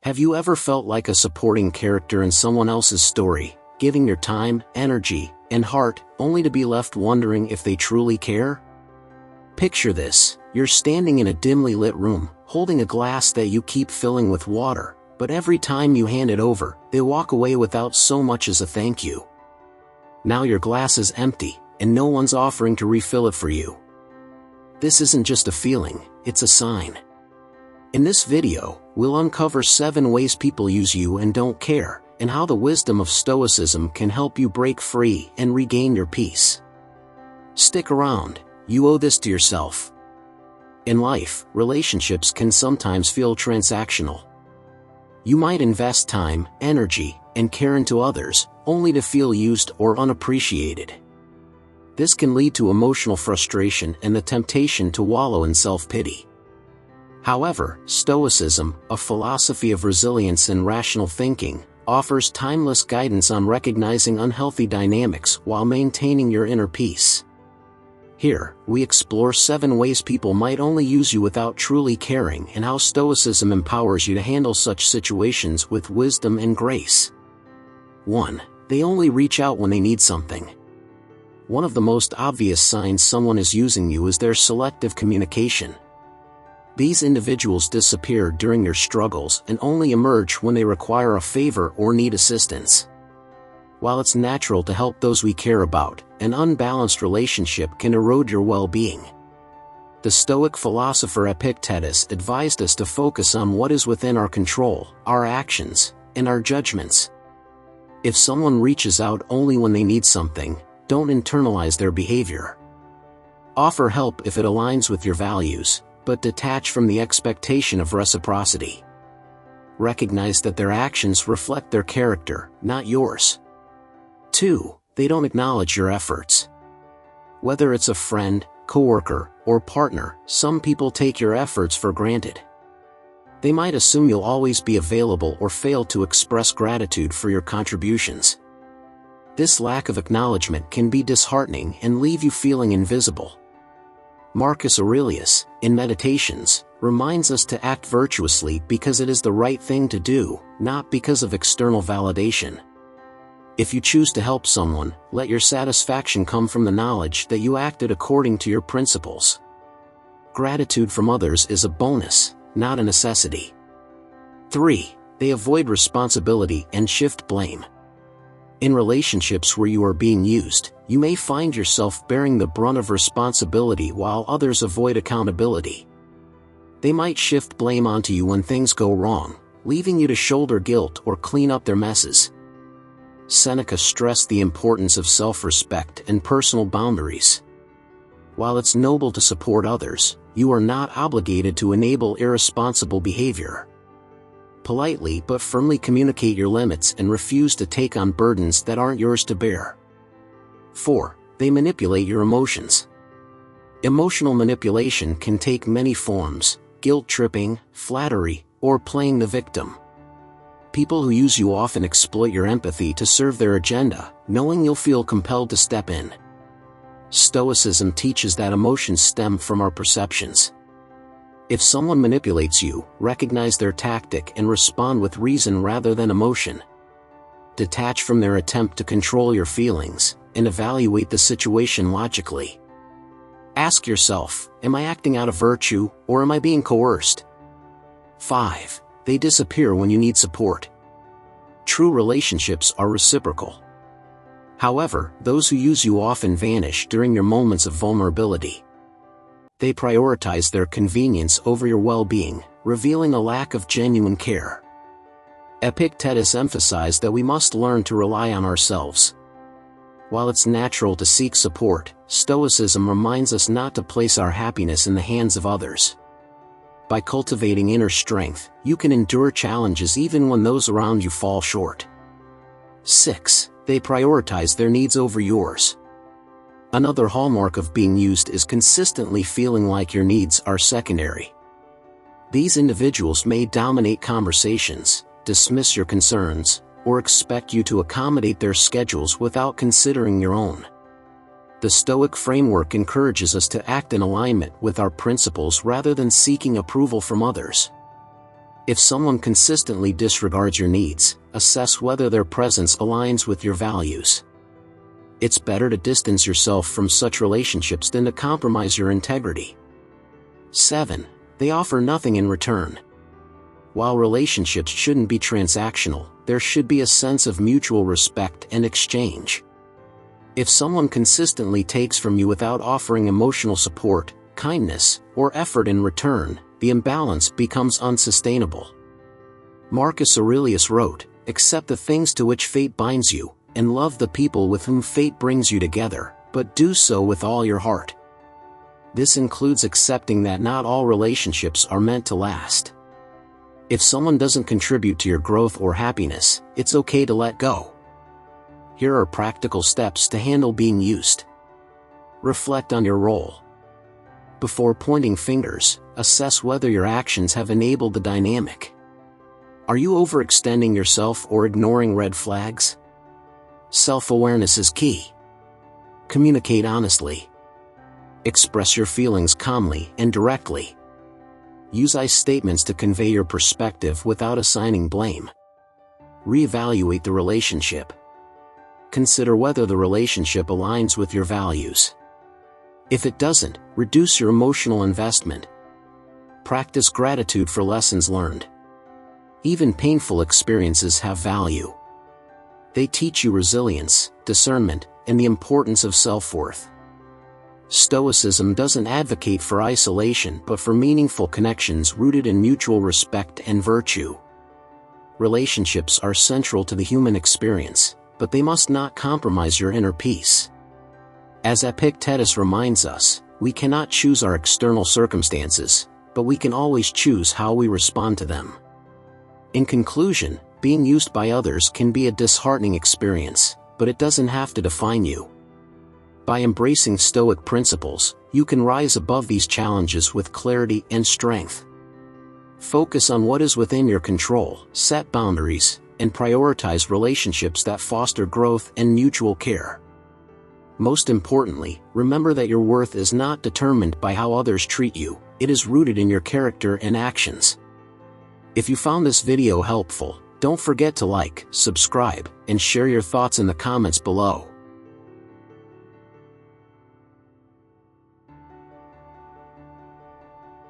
Have you ever felt like a supporting character in someone else's story, giving your time, energy, and heart, only to be left wondering if they truly care? Picture this: you're standing in a dimly lit room, holding a glass that you keep filling with water, but every time you hand it over, they walk away without so much as a thank you. Now your glass is empty, and no one's offering to refill it for you. This isn't just a feeling, it's a sign. In this video, we'll uncover 7 ways people use you and don't care, and how the wisdom of Stoicism can help you break free and regain your peace. Stick around, you owe this to yourself. In life, relationships can sometimes feel transactional. You might invest time, energy, and care into others, only to feel used or unappreciated. This can lead to emotional frustration and the temptation to wallow in self-pity. However, Stoicism, a philosophy of resilience and rational thinking, offers timeless guidance on recognizing unhealthy dynamics while maintaining your inner peace. Here, we explore 7 ways people might only use you without truly caring, and how Stoicism empowers you to handle such situations with wisdom and grace. 1. They only reach out when they need something. One of the most obvious signs someone is using you is their selective communication. These individuals disappear during your struggles and only emerge when they require a favor or need assistance. While it's natural to help those we care about, an unbalanced relationship can erode your well-being. The Stoic philosopher Epictetus advised us to focus on what is within our control, our actions, and our judgments. If someone reaches out only when they need something, don't internalize their behavior. Offer help if it aligns with your values, but detach from the expectation of reciprocity. Recognize that their actions reflect their character, not yours. 2. They don't acknowledge your efforts. Whether it's a friend, coworker, or partner, some people take your efforts for granted. They might assume you'll always be available or fail to express gratitude for your contributions. This lack of acknowledgement can be disheartening and leave you feeling invisible. Marcus Aurelius, in Meditations, reminds us to act virtuously because it is the right thing to do, not because of external validation. If you choose to help someone, let your satisfaction come from the knowledge that you acted according to your principles. Gratitude from others is a bonus, not a necessity. 3. They avoid responsibility and shift blame. In relationships where you are being used, you may find yourself bearing the brunt of responsibility while others avoid accountability. They might shift blame onto you when things go wrong, leaving you to shoulder guilt or clean up their messes. Seneca stressed the importance of self-respect and personal boundaries. While it's noble to support others, you are not obligated to enable irresponsible behavior. Politely but firmly communicate your limits and refuse to take on burdens that aren't yours to bear. 4. They manipulate your emotions. Emotional manipulation can take many forms: guilt-tripping, flattery, or playing the victim. People who use you often exploit your empathy to serve their agenda, knowing you'll feel compelled to step in. Stoicism teaches that emotions stem from our perceptions. If someone manipulates you, recognize their tactic and respond with reason rather than emotion. Detach from their attempt to control your feelings, and evaluate the situation logically. Ask yourself, am I acting out of virtue, or am I being coerced? 5. They disappear when you need support. True relationships are reciprocal. However, those who use you often vanish during your moments of vulnerability. They prioritize their convenience over your well-being, revealing a lack of genuine care. Epictetus emphasized that we must learn to rely on ourselves. While it's natural to seek support, Stoicism reminds us not to place our happiness in the hands of others. By cultivating inner strength, you can endure challenges even when those around you fall short. 6. They prioritize their needs over yours. Another hallmark of being used is consistently feeling like your needs are secondary. These individuals may dominate conversations, dismiss your concerns, or expect you to accommodate their schedules without considering your own. The Stoic framework encourages us to act in alignment with our principles rather than seeking approval from others. If someone consistently disregards your needs, assess whether their presence aligns with your values. It's better to distance yourself from such relationships than to compromise your integrity. 7. They offer nothing in return. While relationships shouldn't be transactional, there should be a sense of mutual respect and exchange. If someone consistently takes from you without offering emotional support, kindness, or effort in return, the imbalance becomes unsustainable. Marcus Aurelius wrote, "Accept the things to which fate binds you, and love the people with whom fate brings you together, but do so with all your heart." This includes accepting that not all relationships are meant to last. If someone doesn't contribute to your growth or happiness, it's okay to let go. Here are practical steps to handle being used. Reflect on your role. Before pointing fingers, assess whether your actions have enabled the dynamic. Are you overextending yourself or ignoring red flags? Self-awareness is key. Communicate honestly. Express your feelings calmly and directly. Use I statements to convey your perspective without assigning blame. Reevaluate the relationship. Consider whether the relationship aligns with your values. If it doesn't, reduce your emotional investment. Practice gratitude for lessons learned. Even painful experiences have value. They teach you resilience, discernment, and the importance of self-worth. Stoicism doesn't advocate for isolation but for meaningful connections rooted in mutual respect and virtue. Relationships are central to the human experience, but they must not compromise your inner peace. As Epictetus reminds us, we cannot choose our external circumstances, but we can always choose how we respond to them. In conclusion, being used by others can be a disheartening experience, but it doesn't have to define you. By embracing Stoic principles, you can rise above these challenges with clarity and strength. Focus on what is within your control, set boundaries, and prioritize relationships that foster growth and mutual care. Most importantly, remember that your worth is not determined by how others treat you, it is rooted in your character and actions. If you found this video helpful, don't forget to like, subscribe, and share your thoughts in the comments below.